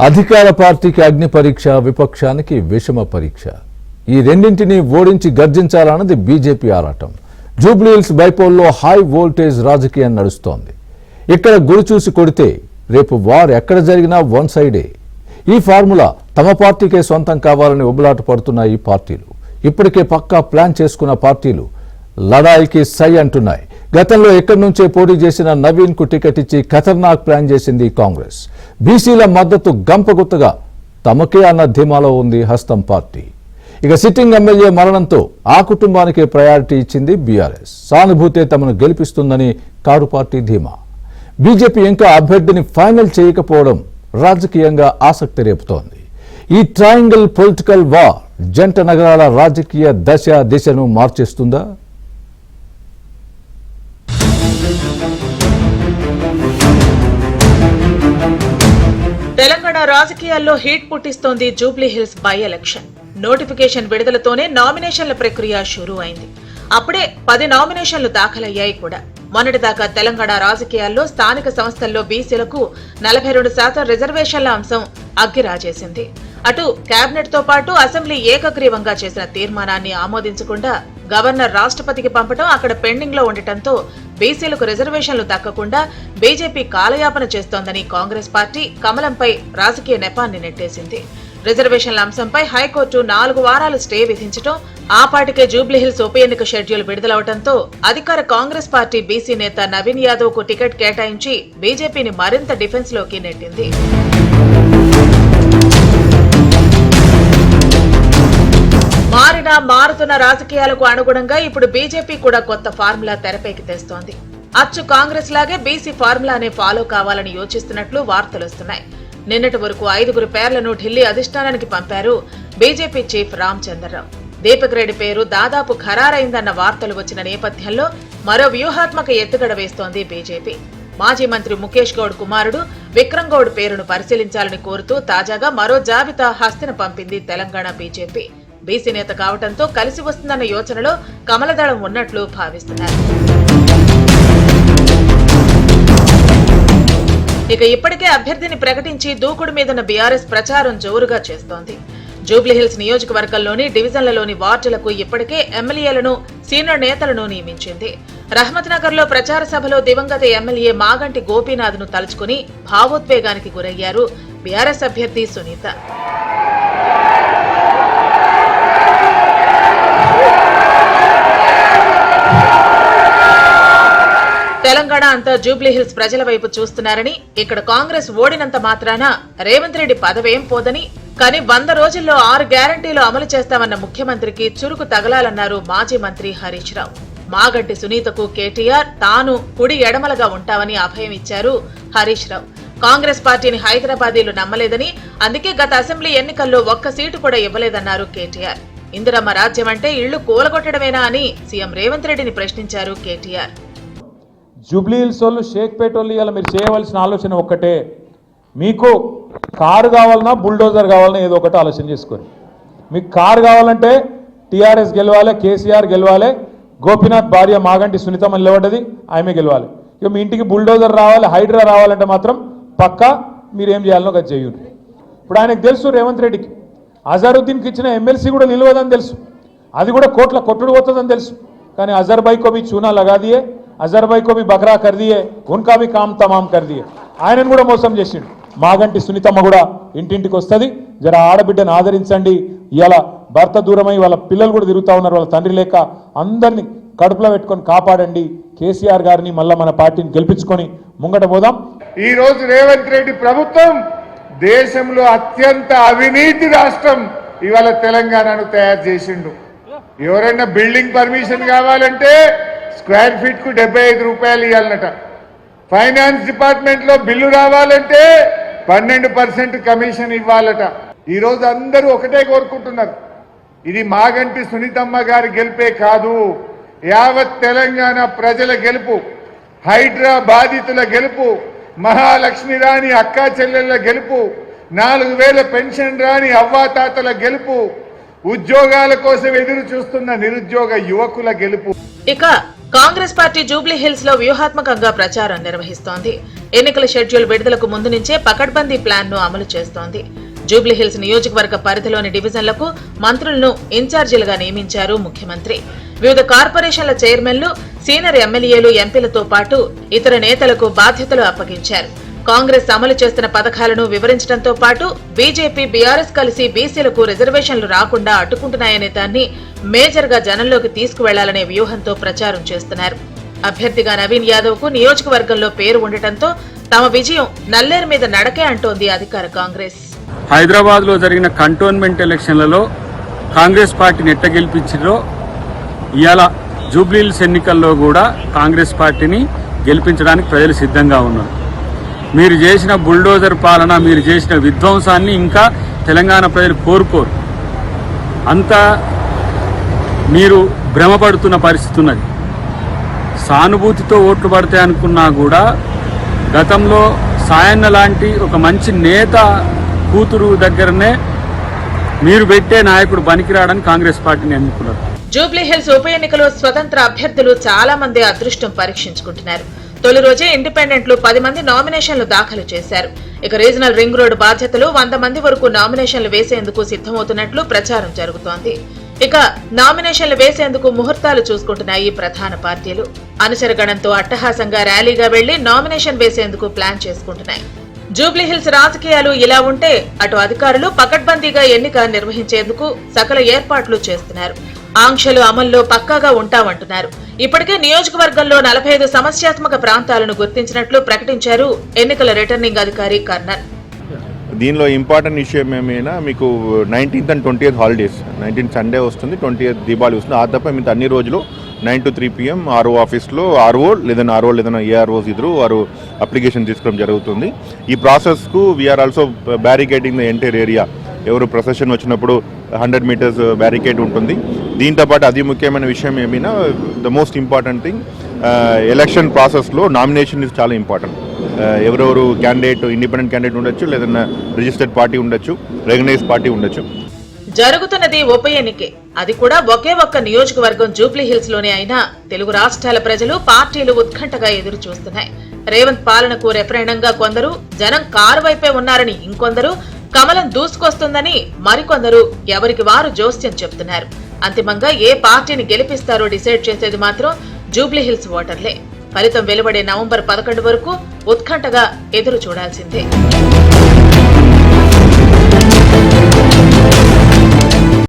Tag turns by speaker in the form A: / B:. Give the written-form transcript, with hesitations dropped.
A: అధికార పార్టీకి అగ్ని పరీక్ష, విపక్షానికి విషమ పరీక్ష. ఈ రెండింటిని ఓడించి గర్జించాలన్నది బీజేపీ ఆరాటం. జూబ్లీహిల్స్ బైపోల్లో హై వోల్టేజ్ రాజకీయం నడుస్తోంది. ఇక్కడ గురి చూసి కొడితే రేపు వార్ ఎక్కడ జరిగినా వన్ సైడే. ఈ ఫార్ములా తమ పార్టీకే సొంతం కావాలని ఉబలాట పడుతున్నాయి పార్టీలు. ఇప్పటికే పక్కా ప్లాన్ చేసుకున్న పార్టీలు లడాయికి సై అంటున్నాయి. గతంలో ఎక్కడి నుంచే పోటీ చేసిన నవీన్ కు టికెట్ ఇచ్చి ఖతర్నాక్ ప్లాన్ చేసింది కాంగ్రెస్. బీసీల మద్దతు గంపగుత్తగా తమకే అన్న ధీమాలో ఉంది హస్తం పార్టీ. ఇక సిట్టింగ్ ఎమ్మెల్యే మరణంతో ఆ కుటుంబానికి ప్రయారిటీ ఇచ్చింది బీఆర్ఎస్. సానుభూతే తమను గెలిపిస్తుందని కారు పార్టీ ధీమా. బీజేపీ ఇంకా అభ్యర్థిని ఫైనల్ చేయకపోవడం రాజకీయంగా ఆసక్తి రేపుతోంది. ఈ ట్రయాంగిల్ పొలిటికల్ వార్ జంట నగరాల రాజకీయ దిశను మార్చేస్తుందా?
B: తెలంగాణ రాజకీయాల్లో heat పుట్టిస్తోంది Jubilee Hills by election. Notification విడుదలతోనే నామినేషన్ల ప్రక్రియ షురూ అయింది. అప్పుడే 10 నామినేషన్లు దాఖలయ్యాయి కూడా. మొన్నటిదాకా తెలంగాణ రాజకీయాల్లో స్థానిక సంస్థల్లో బీసీలకు 42% రిజర్వేషన్ల అంశం అగ్గిరాజేసింది. అటు కేబినెట్ తో పాటు అసెంబ్లీ ఏకగ్రీవంగా చేసిన తీర్మానాన్ని ఆమోదించకుండా గవర్నర్ రాష్ట్రపతికి పంపడం అక్కడ పెండింగ్ లో ఉండటంతో బీసీలకు రిజర్వేషన్లు దక్కకుండా బీజేపీ కాలయాపన చేస్తోందని కాంగ్రెస్ పార్టీ కమలంపై రాజకీయ నెపాన్ని నెట్టేసింది. రిజర్వేషన్ల అంశంపై హైకోర్టు 4 వారాలు స్టే విధించడం, ఆ పాటికే జూబ్లీహిల్స్ ఉప ఎన్నిక షెడ్యూల్ విడుదలవడంతో అధికార కాంగ్రెస్ పార్టీ బీసీ నేత నవీన్ యాదవ్ కు టికెట్ కేటాయించి బీజేపీని మరింత డిఫెన్స్ లోకి నెట్టింది. మారుతున్న రాజకీయాలకు అనుగుణంగా ఇప్పుడు బీజేపీ కూడా కొత్త ఫార్ములా తెరపైకి తెస్తోంది. అచ్చు కాంగ్రెస్ లాగే బీసీ ఫార్ములానే ఫాలో కావాలని యోచిస్తున్నట్లు వార్తలొస్తున్నాయి. నిన్నటి వరకు 5 పేర్లను ఢిల్లీ అధిష్టానానికి పంపారు బీజేపీ చీఫ్ రామచంద్రరావు. దీపక్ రెడ్డి పేరు దాదాపు ఖరారైందన్న వార్తలు వచ్చిన నేపథ్యంలో మరో వ్యూహాత్మక ఎత్తుగడ వేస్తోంది బీజేపీ. మాజీ మంత్రి ముఖేష్ గౌడ్ కుమారుడు విక్రమ్ గౌడ్ పేరును పరిశీలించాలని కోరుతూ తాజాగా మరో జాబితా హస్తిన పంపింది తెలంగాణ బీజేపీ. బీసీ నేత కావడంతో కలిసి వస్తుందన్న యోచనలో కమలదళం ఉన్నట్లు భావిస్తున్నారు. ఇక ఇప్పటికే అభ్యర్థిని ప్రకటించి దూకుడు మీదన్న బీఆర్ఎస్ ప్రచారం జోరుగా చేస్తోంది. జూబ్లీహిల్స్ నియోజకవర్గంలోని డివిజన్లలోని వార్డులకు ఇప్పటికే ఎమ్మెల్యేలను, సీనియర్ నేతలను నియమించింది. రహమత్ నగర్ లో ప్రచార సభలో దివంగత ఎమ్మెల్యే మాగంటి గోపీనాథ్ ను తలుచుకుని భావోద్వేగానికి గురయ్యారు బీఆర్ఎస్ అభ్యర్థి సునీత. తెలంగాణ అంతా జూబ్లీహిల్స్ ప్రజల వైపు చూస్తున్నారని, ఇక్కడ కాంగ్రెస్ ఓడినంత మాత్రాన రేవంత్ రెడ్డి పదవేం పోదని, కానీ 100 రోజుల్లో 6 గ్యారంటీలు అమలు చేస్తామన్న ముఖ్యమంత్రికి చురుకు తగలాలన్నారు మాజీ మంత్రి హరీష్ రావు. మాగంటి సునీతకు కేటీఆర్ తాను కుడి ఎడమలగా ఉంటామని అభయం ఇచ్చారు హరీష్ రావు. కాంగ్రెస్ పార్టీని హైదరాబాదీలు నమ్మలేదని, అందుకే గత అసెంబ్లీ ఎన్నికల్లో 1 సీటు కూడా ఇవ్వలేదన్నారు కేటీఆర్. ఇందిరమ్మ రాజ్యం అంటే ఇళ్లు కూలగొట్టడమేనా అని సీఎం రేవంత్ రెడ్డిని ప్రశ్నించారు కేటీఆర్.
C: జూబ్లీహిల్స్ వాళ్ళు, షేక్పేట వాళ్ళు ఇలా మీరు చేయవలసిన ఆలోచన ఒక్కటే, మీకు కారు కావాలన్నా బుల్డోజర్ కావాలన్నా ఏదో ఒకటి ఆలోచన చేసుకోండి. మీకు కారు కావాలంటే టీఆర్ఎస్ గెలవాలి, కేసీఆర్ గెలవాలి, గోపీనాథ్ భార్య మాగంటి సునీతమ్మ నిలబడ్డది, ఆమె గెలవాలి. ఇక మీ ఇంటికి బుల్డోజర్ రావాలి, హైడ్రా రావాలంటే మాత్రం పక్కా మీరు ఏం చేయాలనో అది చేయండి. ఇప్పుడు ఆయనకు తెలుసు రేవంత్ రెడ్డికి అజరుద్దీన్కి ఇచ్చిన ఎమ్మెల్సీ కూడా నిలవదని తెలుసు, అది కూడా కోట్ల కొట్టుడు పోతుందని తెలుసు. కానీ అజర్ భాయ్ కో భీ చూనా లగా దియే, అజర్ భాయ్ కో భీ బక్రా కర్ దియే, ఉన్కా భీ కామ్ తమాం కర్ దియే. ఆయనను కూడా మోసం చేసిండు. మాగంటి సునీతమ్మ కూడా ఇంటింటికి వస్తుంది, జర ఆడబిడ్డను ఆదరించండి. ఇలా భర్త దూరమై వాళ్ళ పిల్లలు కూడా తిరుగుతూ ఉన్నారు, వాళ్ళ తండ్రి లేక, అందరినీ కడుపులో పెట్టుకొని కాపాడండి. కేసీఆర్ గారిని మళ్ళా మన పార్టీని గెలిపించుకొని ముంగట పోదాం.
D: ఈ రోజు రేవంత్ రెడ్డి ప్రభుత్వం దేశంలో అత్యంత అవినీతి రాష్ట్రం ఇవాళ తెలంగాణను తయారు చేసిండు. ఎవరైనా బిల్డింగ్ పర్మిషన్ కావాలంటే స్క్వేర్ ఫీట్ కు 75 రూపాయలు ఇవ్వాలన్నట. ఫైనాన్స్ డిపార్ట్మెంట్ లో బిల్లు రావాలంటే 12% కమిషన్ ఇవ్వాలట. ఈ రోజు అందరూ ఒకటే కోరుకుంటున్నారు, ఇది మాగంటి సునీతమ్మ గారి గెలిపే కాదు, యావత్ తెలంగాణ ప్రజల గెలుపు, హైడ్రా బాధితుల గెలుపు, మహాలక్ష్మి రాణి అక్కా చెల్లెళ్ల గెలుపు, 4000 పెన్షన్ రాని అవ్వాతాతల గెలుపు, ఉద్యోగాల కోసం ఎదురు చూస్తున్న నిరుద్యోగ యువకుల గెలుపు.
B: ఇక కాంగ్రెస్ పార్టీ జూబ్లీ హిల్స్ లో వ్యూహాత్మకంగా ప్రచారం నిర్వహిస్తోంది. ఎన్నికల షెడ్యూల్ విడుదలకు ముందు నుంచే పకడ్బందీ ప్లాన్ ను అమలు చేస్తోంది. జూబ్లీ హిల్స్ నియోజకవర్గ పరిధిలోని డివిజన్లకు మంత్రులను ఇన్ఛార్జీలుగా నియమించారు ముఖ్యమంత్రి. వివిధ కార్పొరేషన్ల చైర్మన్లు, సీనియర్ ఎమ్మెల్యేలు, ఎంపీలతో పాటు ఇతర నేతలకు బాధ్యతలు అప్పగించారు. కాంగ్రెస్ అమలు చేస్తున్న పథకాలను వివరించడంతో పాటు బీజేపీ, బీఆర్ఎస్ కలిసి బీసీలకు రిజర్వేషన్లు రాకుండా అడ్డుకుంటున్నాయనే దాన్ని మేజర్ గా జనంలోకి తీసుకువెళ్లాలనే వ్యూహంతో ప్రచారం చేస్తున్నారు. అభ్యర్థిగా నవీన్ యాదవ్ కు నియోజకవర్గంలో పేరు ఉండటంతో తమ విజయం నల్లేరు మీద నడకే అంటోంది అధికార కాంగ్రెస్.
E: హైదరాబాద్ లో జరిగిన కంటోన్మెంట్ ఎలక్షన్లలో కాంగ్రెస్ పార్టీని ఎట్ట గెలిపించారో ఇవాళ జూబ్లీహిల్స్ ఎన్నికల్లో కూడా కాంగ్రెస్ పార్టీని గెలిపించడానికి ప్రజలు సిద్ధంగా ఉన్నారు. మీరు చేసిన బుల్డోజర్ పాలన, మీరు చేసిన విధ్వంసాన్ని ఇంకా తెలంగాణ ప్రజలు కోరుకోరు. అంతా మీరు భ్రమపడుతున్న పరిస్థితి ఉన్నది. సానుభూతితో ఓట్లు పడతాయి అనుకున్నా కూడా గతంలో సాయన్న లాంటి ఒక మంచి నేత కూతురు దగ్గరనే మీరు పెట్టే నాయకుడు పనికిరాడని కాంగ్రెస్ పార్టీని ఎన్నుకున్నారు.
B: జూబ్లీ హిల్స్ ఉప ఎన్నికలో స్వతంత్ర అభ్యర్థులు చాలా మంది అదృష్టం పరీక్షించుకుంటున్నారు. తొలి రోజే ఇండిపెండెంట్లు 10 మంది నామినేషన్లు దాఖలు చేశారు. ఇక రీజనల్ రింగ్ రోడ్డు బాధ్యతలు 100 మంది వరకు నామినేషన్లు వేసేందుకు సిద్ధమవుతున్నట్లు ప్రచారం జరుగుతోంది. ఇక నామినేషన్లు వేసేందుకు ముహూర్తాలు చూసుకుంటున్నాయి ప్రధాన పార్టీలు. అనుచరగణంతో అట్టహాసంగా ర్యాలీగా వెళ్లి నామినేషన్ వేసేందుకు ప్లాన్ చేసుకుంటున్నాయి. జూబ్లీహిల్స్ రాజకీయాలు ఇలా ఉంటే అటు అధికారులు పకడ్బందీగా ఎన్నిక నిర్వహించేందుకు సకల ఏర్పాట్లు చేస్తున్నారు. ఆంక్షలు అమల్లో పక్కాగా ఉంటామంటున్నారు. ఇప్పటికే నియోజకవర్గంలో 45 సమస్యాత్మక ప్రాంతాలను గుర్తించినట్లు ప్రకటించారు ఎన్నికల రిటర్నింగ్ అధికారి కర్నన్.
F: దీనిలో ఇంపార్టెంట్ విషయం ఏమైనా మీకు 19th and 20th holidays, 19th Sunday వస్తుంది, 20th దీపావళి వస్తుంది. ఆ తప్ప మిగతా అన్ని రోజులు 9 to 3 PM ఆర్ఓ ఆఫీస్లో ఆర్ఓ లేదన్నా ఏఆర్ఓస్ ఇద్దరు వారు అప్లికేషన్ తీసుకోవడం జరుగుతుంది. ఈ ప్రాసెస్కు we're also barricading the entire area. ఎవరు ప్రొసెషన్ వచ్చినప్పుడు 100 meters బ్యారికేడ్ ఉంటుంది. దీంతోపాటు అతి ముఖ్యమైన విషయం ఏమైనా the most important thing election ప్రాసెస్లో నామినేషన్ ఇస్ చాలా ఇంపార్టెంట్. ఎవరెవరు క్యాండిడేట్, ఇండిపెండెంట్ క్యాండిడేట్ ఉండొచ్చు, లేదన్నా రిజిస్టర్డ్ పార్టీ ఉండొచ్చు, రికగ్నైజ్ పార్టీ ఉండొచ్చు.
B: జరుగుతున్నది ఉప ఎన్నికే, అది కూడా ఒకే ఒక్క నియోజకవర్గం జూబ్లీ హిల్స్ లోనే అయినా తెలుగు రాష్ట్రాల ప్రజలు, పార్టీలు ఉత్కంఠగా ఎదురు చూస్తున్నాయి. రేవంత్ పాలనకు రెఫరెండంగా కొందరు, జనం కారు వైపే ఉన్నారని ఇంకొందరు, కమలం దూసుకొస్తుందని మరికొందరు ఎవరికి వారు జోస్యం చెప్తున్నారు. అంతిమంగా ఏ పార్టీని గెలిపిస్తారో డిసైడ్ చేసేది మాత్రం జూబ్లీ హిల్స్ ఓటర్లే. ఫలితం వెలువడే నవంబర్ 11 వరకు ఉత్కంఠగా ఎదురు చూడాల్సిందే.